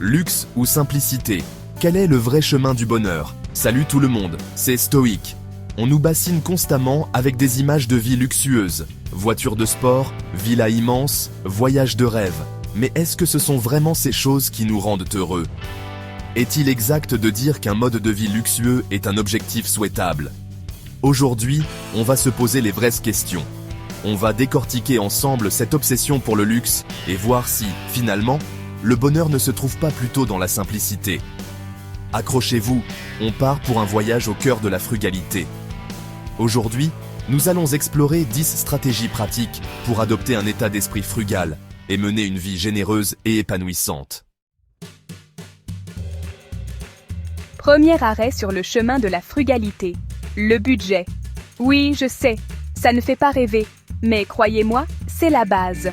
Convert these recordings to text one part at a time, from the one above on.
Luxe ou simplicité? Quel est le vrai chemin du bonheur? Salut tout le monde, c'est Stoïc. On nous bassine constamment avec des images de vie luxueuses. Voitures de sport, villas immenses, voyages de rêve. Mais est-ce que ce sont vraiment ces choses qui nous rendent heureux? Est-il exact de dire qu'un mode de vie luxueux est un objectif souhaitable? Aujourd'hui, on va se poser les vraies questions. On va décortiquer ensemble cette obsession pour le luxe et voir si, finalement, le bonheur ne se trouve pas plutôt dans la simplicité. Accrochez-vous, on part pour un voyage au cœur de la frugalité. Aujourd'hui, nous allons explorer 10 stratégies pratiques pour adopter un état d'esprit frugal et mener une vie généreuse et épanouissante. Premier arrêt sur le chemin de la frugalité, le budget. Oui, je sais, ça ne fait pas rêver, mais croyez-moi, c'est la base.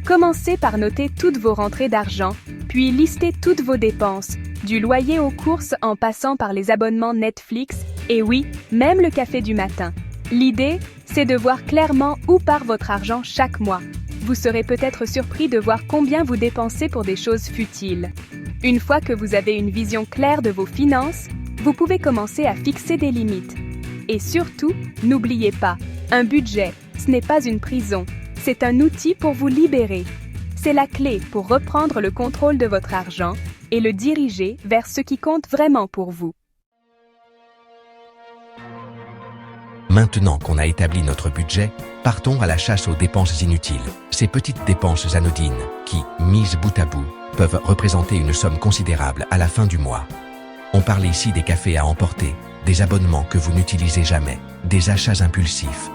Commencez par noter toutes vos rentrées d'argent, puis listez toutes vos dépenses, du loyer aux courses en passant par les abonnements Netflix, et oui, même le café du matin. L'idée, c'est de voir clairement où part votre argent chaque mois. Vous serez peut-être surpris de voir combien vous dépensez pour des choses futiles. Une fois que vous avez une vision claire de vos finances, vous pouvez commencer à fixer des limites. Et surtout, n'oubliez pas, un budget, ce n'est pas une prison, c'est un outil pour vous libérer. C'est la clé pour reprendre le contrôle de votre argent et le diriger vers ce qui compte vraiment pour vous. Maintenant qu'on a établi notre budget, partons à la chasse aux dépenses inutiles. Ces petites dépenses anodines qui, mises bout à bout, peuvent représenter une somme considérable à la fin du mois. On parle ici des cafés à emporter, des abonnements que vous n'utilisez jamais, des achats impulsifs.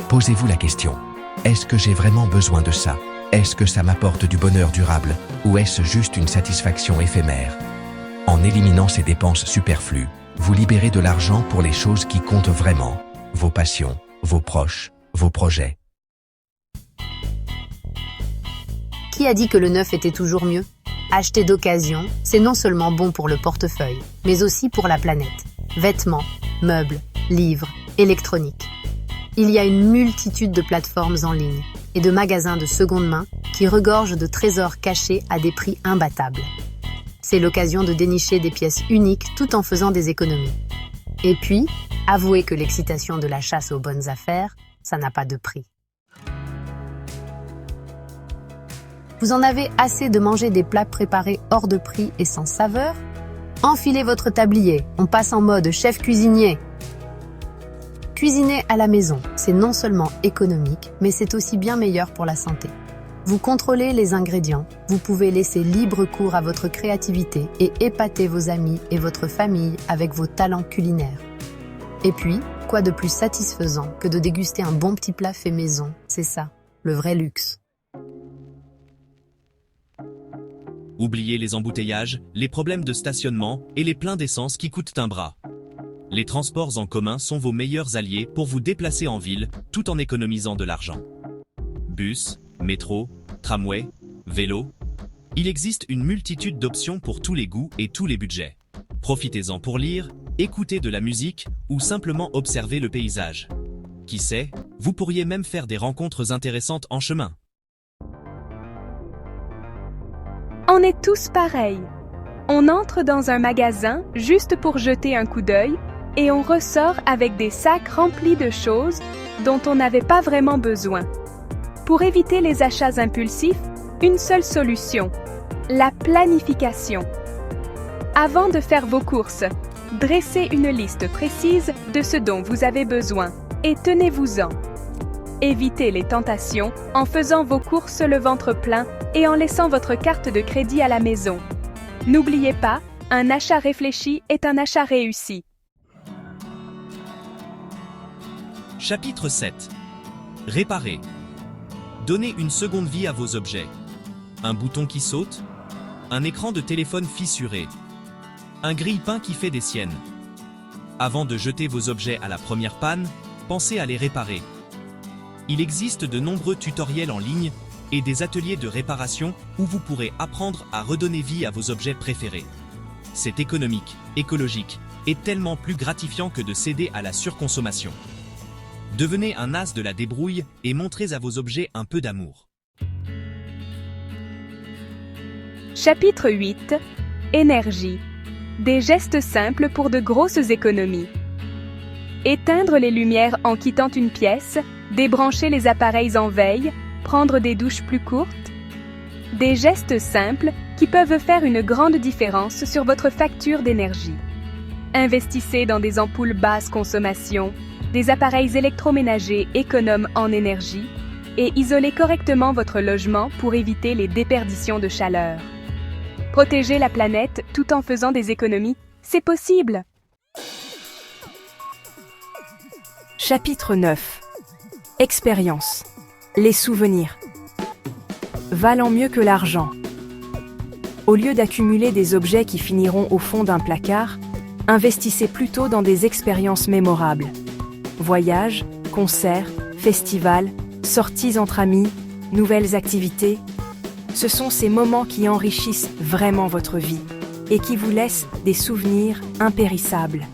Posez-vous la question, est-ce que j'ai vraiment besoin de ça? Est-ce que ça m'apporte du bonheur durable ou est-ce juste une satisfaction éphémère? En éliminant ces dépenses superflues, vous libérez de l'argent pour les choses qui comptent vraiment, vos passions, vos proches, vos projets. Qui a dit que le neuf était toujours mieux? Acheter d'occasion, c'est non seulement bon pour le portefeuille, mais aussi pour la planète. Vêtements, meubles, livres, électronique. Il y a une multitude de plateformes en ligne et de magasins de seconde main qui regorgent de trésors cachés à des prix imbattables. C'est l'occasion de dénicher des pièces uniques tout en faisant des économies. Et puis, avouez que l'excitation de la chasse aux bonnes affaires, ça n'a pas de prix. Vous en avez assez de manger des plats préparés hors de prix et sans saveur? Enfilez votre tablier, on passe en mode chef cuisinier. Cuisiner à la maison, c'est non seulement économique, mais c'est aussi bien meilleur pour la santé. Vous contrôlez les ingrédients, vous pouvez laisser libre cours à votre créativité et épater vos amis et votre famille avec vos talents culinaires. Et puis, quoi de plus satisfaisant que de déguster un bon petit plat fait maison? C'est ça, le vrai luxe. Oubliez les embouteillages, les problèmes de stationnement et les pleins d'essence qui coûtent un bras. Les transports en commun sont vos meilleurs alliés pour vous déplacer en ville tout en économisant de l'argent. Bus, métro, tramway, vélo. Il existe une multitude d'options pour tous les goûts et tous les budgets. Profitez-en pour lire, écouter de la musique ou simplement observer le paysage. Qui sait, vous pourriez même faire des rencontres intéressantes en chemin. On est tous pareils. On entre dans un magasin juste pour jeter un coup d'œil et on ressort avec des sacs remplis de choses dont on n'avait pas vraiment besoin. Pour éviter les achats impulsifs, une seule solution, la planification. Avant de faire vos courses, dressez une liste précise de ce dont vous avez besoin et tenez-vous-en. Évitez les tentations en faisant vos courses le ventre plein et en laissant votre carte de crédit à la maison. N'oubliez pas, un achat réfléchi est un achat réussi. Chapitre 7. Réparer. Donnez une seconde vie à vos objets. Un bouton qui saute, un écran de téléphone fissuré, un grille-pain qui fait des siennes. Avant de jeter vos objets à la première panne, pensez à les réparer. Il existe de nombreux tutoriels en ligne et des ateliers de réparation où vous pourrez apprendre à redonner vie à vos objets préférés. C'est économique, écologique et tellement plus gratifiant que de céder à la surconsommation. Devenez un as de la débrouille et montrez à vos objets un peu d'amour. Chapitre 8. Énergie. Des gestes simples pour de grosses économies. Éteindre les lumières en quittant une pièce, débrancher les appareils en veille, prendre des douches plus courtes. Des gestes simples qui peuvent faire une grande différence sur votre facture d'énergie. Investissez dans des ampoules basse consommation, des appareils électroménagers économes en énergie et isolez correctement votre logement pour éviter les déperditions de chaleur. Protégez la planète tout en faisant des économies, c'est possible! Chapitre 9. Expérience. Les souvenirs. Valant mieux que l'argent. Au lieu d'accumuler des objets qui finiront au fond d'un placard, investissez plutôt dans des expériences mémorables. Voyages, concerts, festivals, sorties entre amis, nouvelles activités. Ce sont ces moments qui enrichissent vraiment votre vie et qui vous laissent des souvenirs impérissables.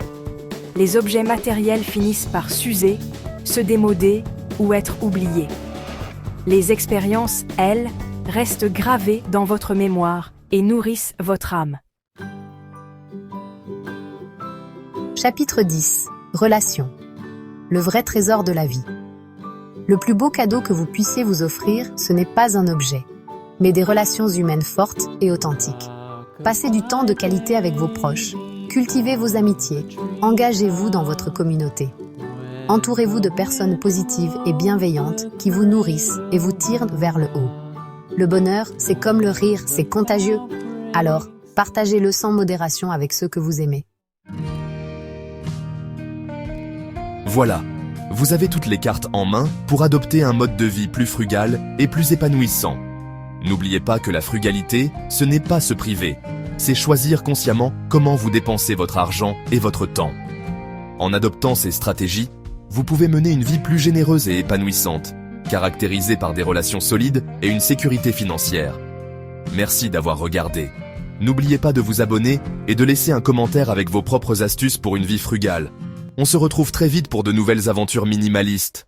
Les objets matériels finissent par s'user, se démoder ou être oubliés. Les expériences, elles, restent gravées dans votre mémoire et nourrissent votre âme. Chapitre 10. Relations. Le vrai trésor de la vie. Le plus beau cadeau que vous puissiez vous offrir, ce n'est pas un objet, mais des relations humaines fortes et authentiques. Passez du temps de qualité avec vos proches, cultivez vos amitiés, engagez-vous dans votre communauté. Entourez-vous de personnes positives et bienveillantes qui vous nourrissent et vous tirent vers le haut. Le bonheur, c'est comme le rire, c'est contagieux. Alors, partagez-le sans modération avec ceux que vous aimez. Voilà, vous avez toutes les cartes en main pour adopter un mode de vie plus frugal et plus épanouissant. N'oubliez pas que la frugalité, ce n'est pas se priver, c'est choisir consciemment comment vous dépensez votre argent et votre temps. En adoptant ces stratégies, vous pouvez mener une vie plus généreuse et épanouissante, caractérisée par des relations solides et une sécurité financière. Merci d'avoir regardé. N'oubliez pas de vous abonner et de laisser un commentaire avec vos propres astuces pour une vie frugale. On se retrouve très vite pour de nouvelles aventures minimalistes.